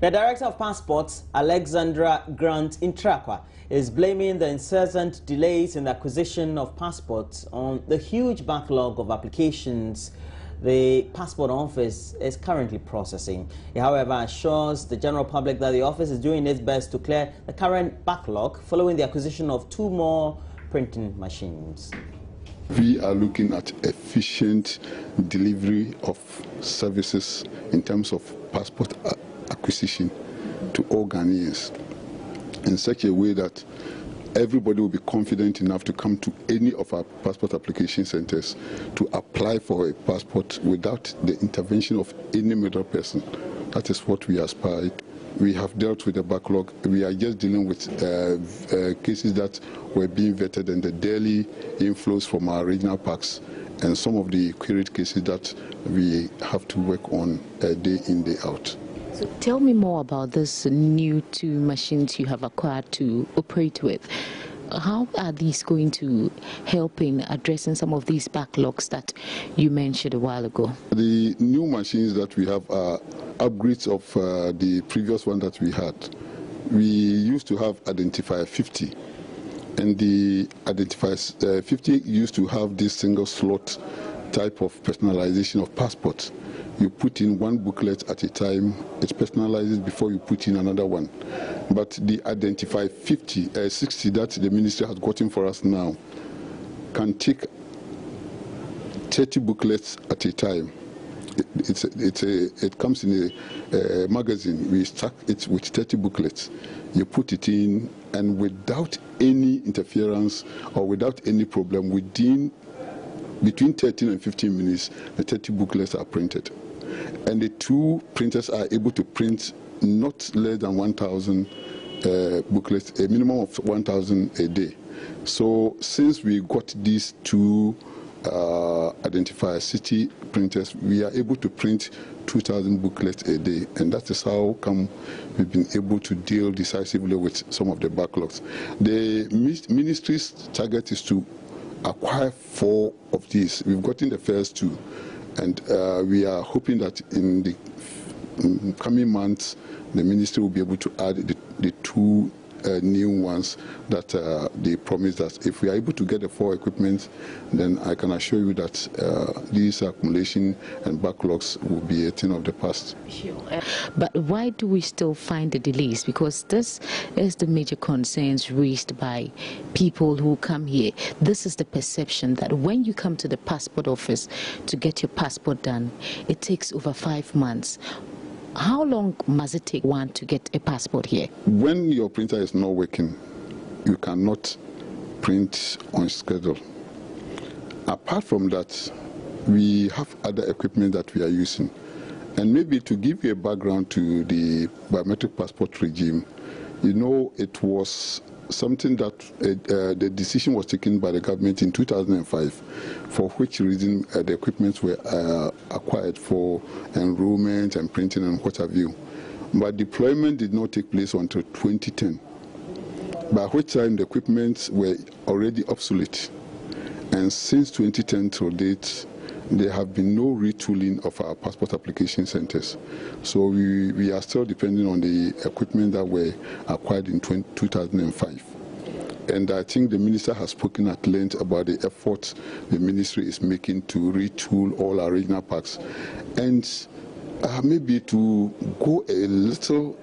The Director of Passports, Alexandra Grant Intrakwa, is blaming the incessant delays in the acquisition of passports on the huge backlog of applications the Passport Office is currently processing. He, however, assures the general public that the office is doing its best to clear the current backlog following the acquisition of 2 more printing machines. We are looking at efficient delivery of services in terms of passport acquisition to all Ghanaians in such a way that everybody will be confident enough to come to any of our passport application centers to apply for a passport without the intervention of any middle person. That is what we aspire. We have dealt with the backlog. We are just dealing with cases that were being vetted and the daily inflows from our regional parks and some of the queried cases that we have to work on day in, day out. So tell me more about this new 2 machines you have acquired to operate with. How are these going to help in addressing some of these backlogs that you mentioned a while ago? The new machines that we have are upgrades of the previous one that we had. We used to have Identifier 50, and the Identifier 50 used to have this single slot type of personalization of passports. You put in 1 booklet at a time, it personalizes before you put in another one. But the Identify 60 that the ministry has gotten for us now can take 30 booklets at a time. It comes in a magazine. We stack it with 30 booklets. You put it in, and without any interference or without any problem, between 13 and 15 minutes, the 30 booklets are printed. And the 2 printers are able to print not less than 1,000 booklets, a minimum of 1,000 a day. So since we got these 2 Identifier City printers, we are able to print 2,000 booklets a day, and that is how come we've been able to deal decisively with some of the backlogs. The ministry's target is to acquire 4 of these. We've gotten the first 2, and we are hoping that in the coming months the ministry will be able to add the 2 new ones that they promised us. If we are able to get the 4 equipment, then I can assure you that these accumulation and backlogs will be a thing of the past. Sure. But why do we still find the delays? Because this is the major concerns raised by people who come here. This is the perception that when you come to the passport office to get your passport done, it takes over 5 months. How long must it take one to get a passport here? When your printer is not working, you cannot print on schedule. Apart from that, we have other equipment that we are using. And maybe to give you a background to the biometric passport regime, you know, it was something that the decision was taken by the government in 2005, for which reason the equipment were acquired for enrollment and printing and what have you. But deployment did not take place until 2010, by which time the equipment were already obsolete. And since 2010 till date, there have been no retooling of our passport application centers. So we are still depending on the equipment that were acquired in 2005. And I think the minister has spoken at length about the efforts the ministry is making to retool all our regional parks, and maybe to go a little